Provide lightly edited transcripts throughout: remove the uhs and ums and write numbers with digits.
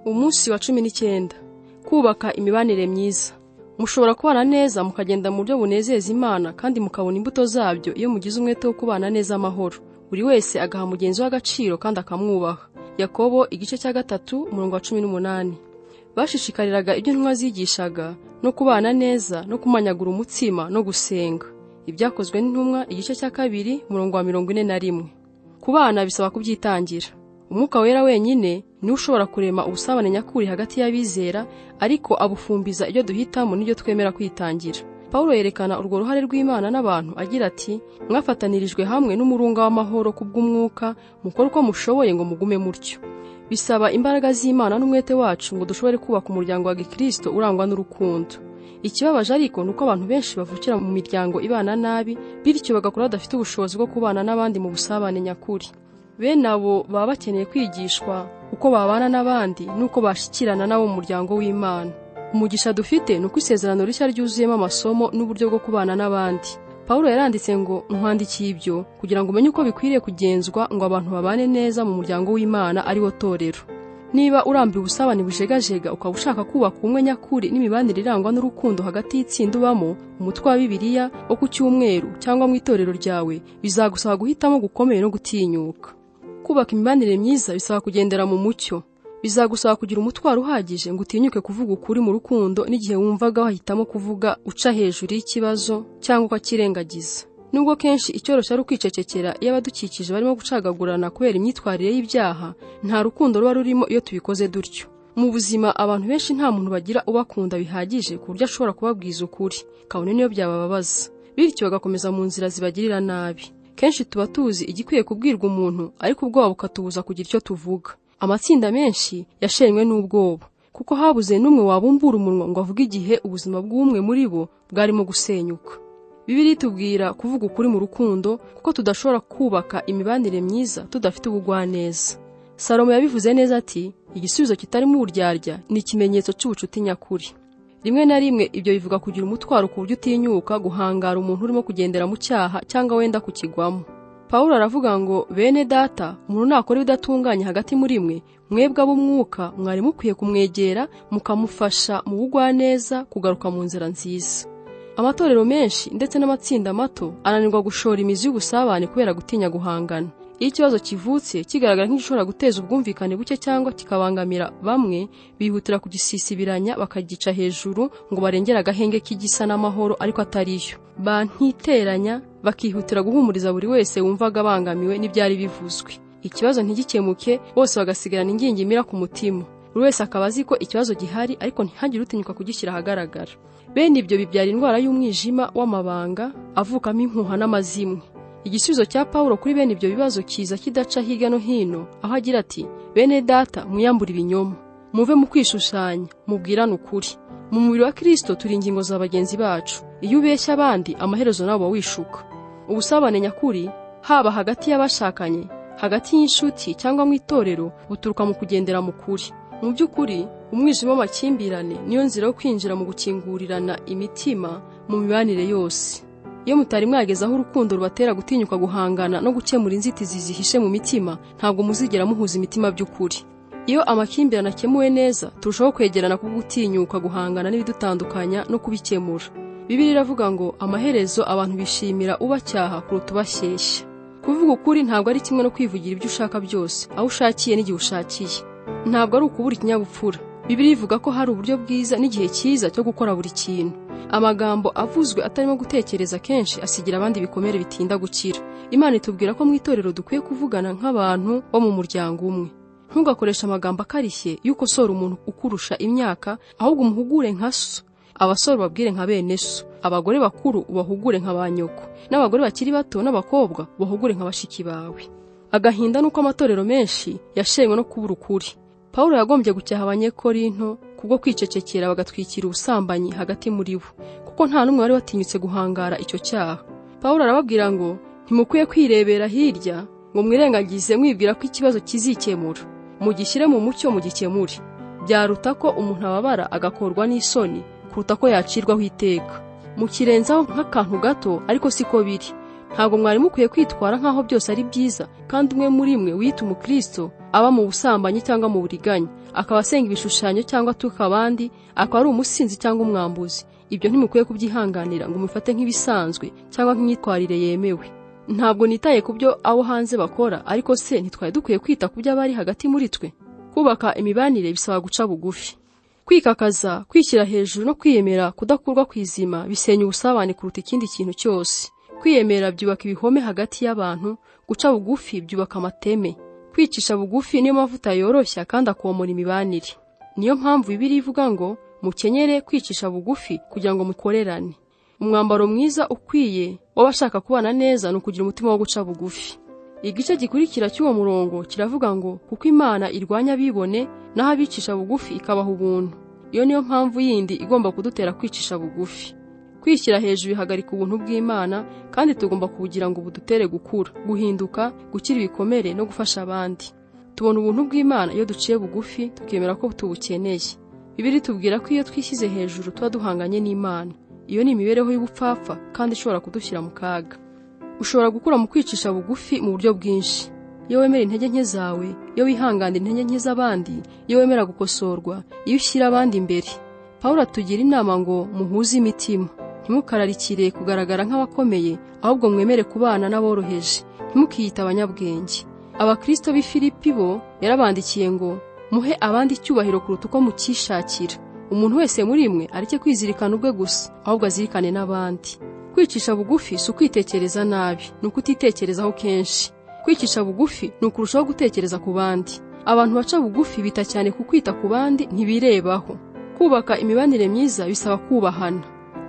Umunsi wa 19. Kubaka imibanire myiza. Mushobora kubana neza mukagenda mu buryo bunezeza Imana kandi mukabona imbuto zabyo iyo mugize umwete wo kubana neza amahoro. Buri wese agaha mugenzi w'agaciro kandi akamwubaha. Yakobo igice cya 3:18. Bashishikariraga ibyo intumwa zigishaga no kubana neza no kumanyagura umutsima no gusenga. Ibyakozwe n'intumwa igice cya 2:41. Kubana bisaba kubyitangira. Umwuka wera wenyine ni ushobora kurema ubusabane nyakuri hagati y'abizera, ariko abufumbiza ibyo duhitamo n'ibyo twemera kwitangira. Paulo yerekana urwo ruhare rw'Imana n'abantu agira ati, mwafatanirijwe hamwe n'umurunga w'amahoro kubw'umwuka, mukora uko mushoboye ngo mugume mutyo. Bisaba imbaraga z'Imana n'umwete wacu ngo dushobore kubaka umuryango wa Gikristo urangwa n'urukundo. Ikibabaje ariko nuko abantu benshi bavukira mu miryango ibana nabi, bityo bagakora badafite ubushobozi bwo kubana n'abandi mu busabane nyakuri. Bene abo baba bakeneye kwigishwa uko babana n'abandi nuko bashikirana nabo mu muryango w'Imana. Umugisha dufite nuko isezerano rishya ryuzuyemo amasomo n'uburyo bwo kubana n'abandi. Paulo yaranditse ngo nkwandikiye ibyo kugira ngo umenye uko bikwiriye kugenzwa ngo abantu babane neza mu muryango w'Imana ari wo torero. Niba urambiwe ubusabane bujegajega ukaba ushaka kubaka ubumwe nyakuri n'imibanire irangwa n'urukundo hagati y'itsinda ubamo, umutwe wa Bibiliya wo ku cyumweru cyangwa mu itorero ryawe, bizagusaba guhitamo gukomeye no gutinyuka. Kubaka imibanire myiza bisaba kugendera mu mucyo. Bizagusaba kugira umutwaro uhagije ngo utinyuke kuvuga ukuri mu rukundo n'igihe wumvaga wahitamo kuvuga uca hejuru y'ikibazo cyangwa ukakirengagiza. Nubwo kenshi icyoroshye ari ukwicecekera iyo abadukikije barimo gucagagurana kubera imyitwarire y'ibyaha, nta rukundo ruba rurimo iyo tubikoze dutyo. Mu buzima abantu benshi nta muntu bagira ubakunda bihagije ku buryo ashobora kubabwiza ukuri, kabone niyo byabababaza, bityo bagakomeza mu nzira zibagirira nabi. Kenshi tuba tuzi igikwiye kubwirwa umuntu, ariko ubwoba bukatubuza kugira icyo tuvuga. Amatsinda menshi yashenywe n'ubwoba, kuko habuze n'umwe wabumbura umunwa ngo avuge igihe ubuzima bw'umwe muri bo bwarimo gusenyuka. Bibiliya itubwira kuvuga ukuri mu rukundo, kuko tudashobora kubaka imibanire myiza tudafite ubugwaneza. Salomo yabivuze neza ati, igisubizo kitarimo uburyarya ni ikimenyetso cy'ubucuti nyakuri. Rimwe na rimwe ibyo bivuga kugira umutwaro ku buryo utinyuka guhangara umuntu urimo kugendera mu cyaha cyangwa wenda kukigwamo. Paulo aravuga ngo, bene data, umuntu nakora ibidatunganye hagati muri mwe, mwebwe ab'umwuka mwari mukwiye kumwegera mukamufasha mu bugwaneza kugaruka mu nzira nziza. Amatorero menshi ndetse n'amatsinda mato ananirwa gushora imizi y'ubusabane kubera gutinya guhangana. Iyo ikibazo kivutse kigaragara nk'igishobora guteza ubwumvikane buke cyangwa kikabangamira bamwe, bihutira kugisisibiranya bakagica hejuru ngo barengere agahenge k'igisa n'amahoro ariko atariyo. Bantiteranya bakihutira guhumuriza buri wese wumvaga abangamiwe n'ibyari bivuzwe. Ikibazo ntigikemuke, bose bagasigarana ingingimira ku mutima. Buri wese akaba azi ko ikibazo gihari, ariko ntihagire utinyuka kugishyira ahagaragara. Bene ibyo bibyara indwara y'umwijima w'amabanga avukamo impuha n'amazimwe. Igisubizo cya Paulo kuri bene ibyo bibazo kiza kidaca hirya no hino, aho agira ati, bene data, mwiyambure ibinyoma, muve mu kwishushanya, mubwirane ukuri. Mu mubiri wa Kristo turi ingingo za bagenzi bacu. Iyo ubeshya abandi, amaherezo nabo wishuka. Ubusabane nyakuri, haba hagati y'abashakanye, hagati y'inshuti cyangwa mu itorero, buturuka mu kugendera mu kuri. Mu by'ukuri, umwijima w'amakimbirane niyo nzira yo kwinjira mu gukingurirana imitima mu mibanire yose. Iyo mutari mwagezaho urukundo rubatera gutinyuka guhangana no gukemura inzitizi zihishe mu mitima, ntabwo muzigera muhuza imitima by'ukuri. Iyo amakimbirane akemuwe neza, turushaho kwegerana ku gutinyuka guhangana n'ibidutandukanya no kubikemura. Bibiliya iravuga ngo, amaherezo abantu bishimira ubacyaha kuruta ubashyeshya. Kuvuga ukuri ntabwo ari kimwe no kwivugira ibyo ushaka byose, aho ushakiye n'igihe ushakiye. Ntabwo ari ukubura ikinyabupfura. Bibiliya ivuga ko hari uburyo bwiza n'igihe cyiza cyo gukora buri kintu. Amagambo avuzwe atarimo gutekereza kenshi asigira abandi ibikomere bitinda gukira. Imana itubwira ko mu itorero dukwiye kuvugana nk'abantu bo mu muryango umwe. Ntugakoresha amagambo akarishye y'ukosora umuntu ukurusha imyaka, ahubwo umuhugure nka so. Abasore babwire nka bene so, abagore bakuru ubahugure nka ba nyoko, n'abagore bakiri bato n'abakobwa ubahugure nka bashiki bawe. Agahinda nuko amatorero menshi yashenywe no kubura ukuri. Paulo yagombye gucyaha abanyekorinto kubwo kwicecekera bagatwikira ubusambanyi hagati muri bo, kuko nta n'umwe wari watinyutse guhangara icyo cyaha. Paulo arababwira ngo, ntimukwiye kwirebera hirya ngo mwirengagize mwibwira ko ikibazo kizikemura. Mugishyire mu mucyo mugikemure. Byaruta ko umuntu ababara agakorwa n'isoni kuruta ko yacirwaho iteka. Mukirenzaho nk'akantu gato, ariko siko biri. Ntabwo mwari mukwiye kwitwara nk'aho byose ari byiza, kandi umwe muri mwe wiyita umukristo aba mu busambanyi cyangwa mu buriganya, akaba asenga ibishushanyo cyangwa atuka abandi, akaba ari umusinzi cyangwa umwambuzi, ibyo ntimukwiye kubyihanganira ngo mufate nk'ibisanzwe cyangwa nk'imyitwarire yemewe. Ntabwo nitaye ku byo abo hanze bakora, ariko se ntitwaye dukwiye kwita ku byo abari hagati muri twe? Kubaka imibanire bisaba guca bugufi. Kwikakaza, kwishyira hejuru no kwiyemera kudakurwa kwizima bisenya ubusabane kuruta ikindi kintu cyose. Kwiyemera byubaka ibihome hagati y'abantu, guca bugufi byubaka amateme. Kwicisha bugufi niyo mavuta yoroshya kandi akomora imibanire. Niyo mpamvu Bibiliya ivuga ngo mukenyere kwicisha bugufi kugira ngo mukorerane. Umwambaro mwiza ukwiye w'abashaka kubana neza ni ukugira umutima wo guca bugufi. Igice gikurikira cy'uwo murongo kiravuga ngo kuko Imana irwanya abibone naho abicisha bugufi ikabaha ubuntu. Iyo niyo mpamvu yindi igomba kudutera kwicisha bugufi. Kwishyira hejuru bihagarika ubuntu bw'Imana, kandi tugomba kubugira ngo budutere gukura, guhinduka, gukira ibikomere no gufasha abandi. Tubona ubuntu bw'Imana iyo duciye bugufi tukemera ko tubukeneye. Bibiliya itubwira ko iyo twishyize hejuru tuba duhanganye n'Imana. Iyo ni imibereho y'ubupfapfa kandi ishobora kudushyira mu kaga. Ushobora gukura mu kwicisha bugufi mu buryo bwinshi. Iyo wemera intege nke zawe, iyo wihanganira intege nke z'abandi, iyo wemera gukosorwa, iyo ushyira abandi imbere. Pawulo atugira inama ngo muhuze imitima. Ntimukararikire kugaragara nk'abakomeye, ahubwo mwemere kubana n'aboroheje. Ntimukiyite abanyabwenge. Abakristo b'i Filipi bo yarabandikiye ngo muhe abandi icyubahiro kuruta uko mukishakira. Umuntu wese muri mwe areke kwizirikana ubwe gusa, ahubwo azirikane n'abandi. Kwicisha bugufi si ukwitekereza nabi, ni ukutitekerezaho kenshi. Kwicisha bugufi ni ukurushaho gutekereza ku bandi. Abantu baca bugufi bita cyane ku kwita ku bandi, ntibirebaho. Kubaka imibanire myiza bisaba kubahana.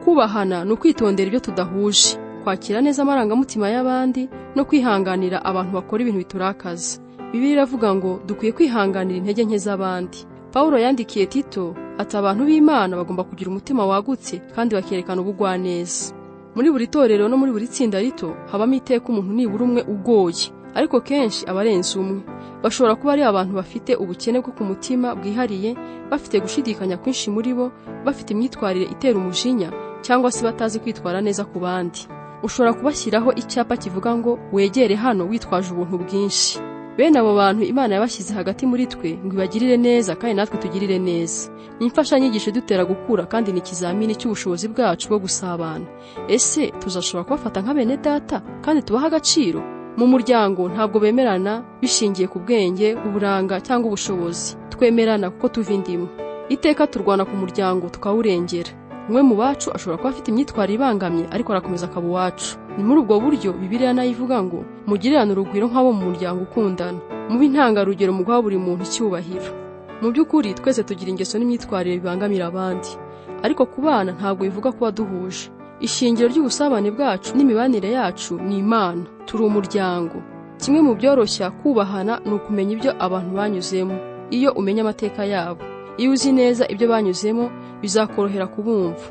Kubahana ni ukwitondera ibyo tudahuje, kwakira neza amarangamutima y'abandi no kwihanganira abantu bakora ibintu biturakaza. Bibiliya iravuga ngo dukwiye kwihanganira intege nke z'abandi. Pawulo yandikiye Tito ati abantu b'Imana bagomba kugira umutima wagutse kandi bakerekana ubugwaneza. Muri buri torero no muri buri tsinda rito habamo iteka umuntu nibura umwe ugoye, ariko kenshi abarenze umwe. Bashobora kuba ari abantu bafite ubukene bwo ku mutima bwihariye, bafite gushidikanya kwinshi muri bo, bafite imyitwarire itera umujinya, cyangwa se batazi kwitwara neza ku bandi. Ushobora kubashyiraho icyapa kivuga ngo wegere hano witwaje ubuntu bwinshi. Bene abo bantu Imana yabashyize hagati muri twe ngo ibagirire neza kandi natwe tugirire neza. Ni imfashanyigisho dutera gukura kandi ni ikizamini cy'ubushobozi bwacu bwo gusabana. Ese tuzashobora kubafata nka bene data kandi tubaha agaciro? Mu muryango ntabwo bemerana bishingiye ku bwenge, uburanga cyangwa ubushobozi. Twemerana kuko tuva indimwe. Iteka turwana ku muryango tukawurengera. Umwe mu bacu ashobora kuba afite imyitwarire ibangamye ariko arakomeza akaba uwacu. Ni muri ubwo buryo Bibiliya nayo ivuga ngo mugirirane urugwiro nk'abo mu muryango ukundana, mube intangarugero mu guha buri muntu icyubahiro. Mu by'ukuri twese tugira ingeso n'imyitwarire bibangamira abandi, ariko kubana ntabwo bivuga kuba duhuje. Ishingiro ry'ubusabane bwacu n'imibanire yacu ni Imana. Turi umuryango. Kimwe mu byoroshya kubahana ni ukumenya ibyo abantu banyuzemo. Iyo umenya amateka yabo, iyo uzi neza ibyo banyuzemo, bizakorohera kubumva.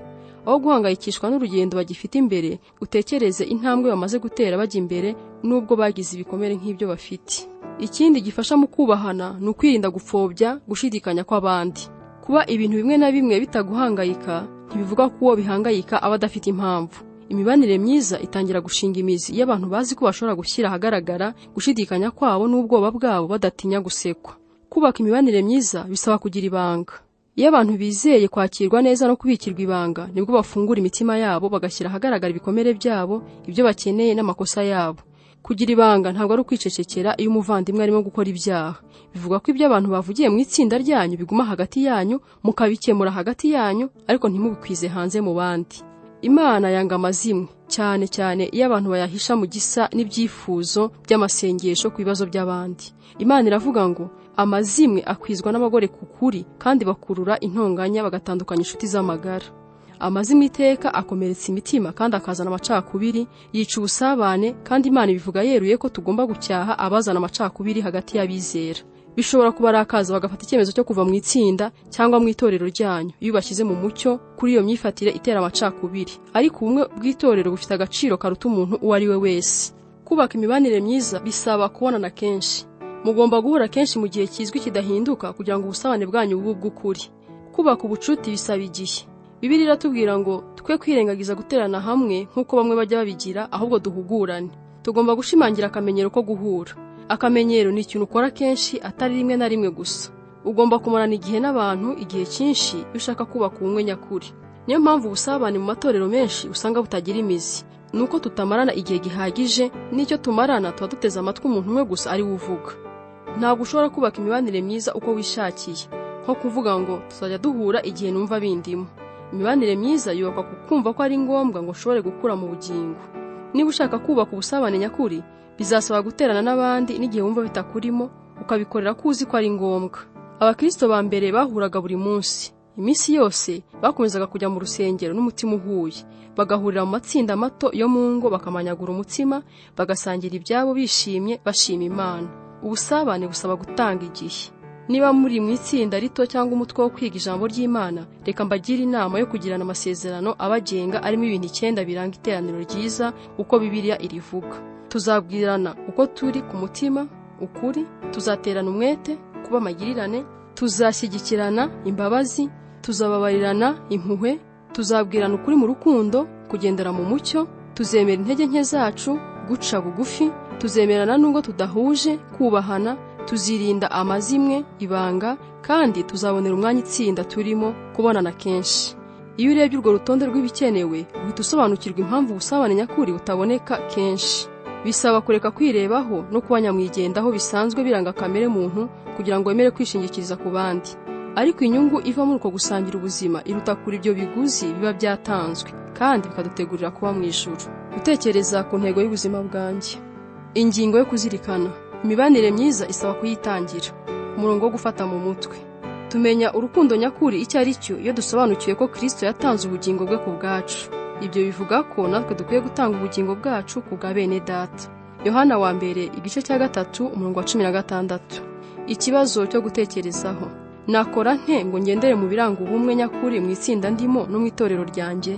Aho guhangayikishwa n'urugendo bagifite imbere, utekereze intambwe bamaze gutera bajya imbere nubwo bagize ibikomere nk'ibyo bafite. Ikindi gifasha mu kubahana ni ukwirinda gupfobya gushidikanya kw'abandi. Kuba ibintu bimwe na bimwe bitaguhangayika ntibivuga ko uwo bihangayika aba adafite impamvu. Imibanire myiza itangira gushinga imizi iyo abantu bazi ko bashobora gushyira ahagaragara gushidikanya kwabo n'ubwoba bwabo badatinya gusekwa. Kubaka imibanire myiza bisaba kugira ibanga. Iyo abantu bizeye kwakirwa neza no kubikirwa ibanga, nibwo bafungura imitima yabo bagashyira ahagaragara ibikomere byabo, ibyo bakeneye n'amakosa yabo. Kugira ibanga ntabwo ari ukwicecekera iyo umuvandimwe arimo gukora ibyaha. Bivuga ko ibyo abantu bavugiye mu itsinda ryanyu biguma hagati yanyu, mukabikemura hagati yanyu, ariko ntimubikwize hanze mu bandi. Imana yanga amazimwe, cyane cyane iyo abantu bayahisha mu gisa n'ibyifuzo by'amasengesho ku bibazo by'abandi. Imana iravuga ngo amazimwe akwizwa n'abagore ku kuri kandi bakurura intonganya bagatandukanya inshuti z'amagara. Amazimwe iteka akomeretsa imitima kandi akazana amacakubiri, yica ubusabane, kandi Imana ibivuga yeruye ko tugomba gucyaha abazana amacakubiri hagati y'abizera. Bishobora kubarakaza bagafata icyemezo cyo kuva mu itsinda cyangwa mu itorero ryanyu iyo bashyize mu mucyo kuri iyo myifatire itera amacakubiri. Ariko ubumwe bw'itorero bufite agaciro karuta umuntu uwo ari we wese. Kubaka imibanire myiza bisaba kubonana kenshi. Mugomba guhura kenshi mu gihe kizwi kidahinduka kugira ngo ubusabane bwanyu bube ubw'ukuri. Kubaka ubucuti bisaba igihe. Bibiliya iratubwira ngo twe kwirengagiza guterana hamwe nk'uko bamwe bajya babigira, ahubwo duhugurane. Tugomba gushimangira akamenyero ko guhura. Akamenyero ni ikintu ukora kenshi atari rimwe na rimwe gusa. Ugomba kumarana igihe n'abantu igihe cyinshi iyo ushaka kubaka ubumwe nyakuri. Niyo mpamvu ubusabane mu matorero menshi usanga butagira imizi. Nuko tutamarana igihe gihagije, n'icyo tumarana tuba duteze amatwi umuntu umwe gusa ari we uvuga. Ntabwo ushobora kubaka imibanire myiza uko wishakiye, nko kuvuga ngo tuzajya duhura igihe numva bindimo. Imibanire myiza yubakwa ku kumva ko ari ngombwa ngo ushobore gukura mu bugingo. Niba ushaka kubaka ubusabane nyakuri, bizasaba guterana n'abandi n'igihe wumva bitakurimo, ukabikorera ko uzi ko ari ngombwa. Abakristo ba mbere bahuraga buri munsi. Iminsi yose bakomezaga kujya mu rusengero n'umutima uhuye, bagahurira mu matsinda mato yo mu ngo, bakamanyagura umutsima, bagasangira ibyabo bishimye bashima Imana. Ubusabane busaba gutanga igihe. Niba muri mu itsinda rito cyangwa umutwe wo kwiga ijambo ry'Imana, reka mbagire inama yo kugirana amasezerano abagenga arimo ibintu 9 biranga iteraniro ryiza uko Bibiliya irivuga. Tuzabwirana uko turi ku mutima, ukuri, tuzaterana umwete, kuba magirirane, tuzashyigikirana imbabazi, tuzababarirana impuhwe, tuzabwirana ukuri mu rukundo, kugendera mu mucyo, tuzemera intege nke zacu, guca bugufi, tuzemerana nubwo tudahuje, kubahana, tuzirinda amazimwe, ibanga, kandi tuzabonera umwanya itsinda turimo kubonana kenshi. Iyo urebye urwo rutonde rw'ibikenewe, uhita usobanukirwa impamvu ubusabane nyakuri butaboneka kenshi. Bisaba kureka kwirebaho no kuba nyamwigendaho bisanzwe biranga kamere muntu kugira ngo wemere kwishingikiriza ku bandi. Ariko inyungu iva muri uko gusangira ubuzima iruta kuri ibyo biguzi biba byatanzwe, kandi bikadutegurira kuba mu ijuru. Gutekereza ku ntego y'ubuzima bwanjye. Ingingo yo kuzirikana. Imibanire myiza isaba kuyitangira. Umurongo wo gufata mu mutwe. Tumenya urukundo nyakuri icyo ari cyo iyo dusobanukiwe ko Kristo yatanze ubugingo bwe ku bwacu. Ibyo bivuga ko natwe dukwiye gutanga ubugingo bwacu ku bwa bene data. Yohana wa mbere igice cya 3 umurongo wa 16. Ikibazo cyo gutekerezaho. Nakora nte ngo ngendere mu biranga ubumwe nyakuri mu itsinda ndimo no mu itorero ryanjye?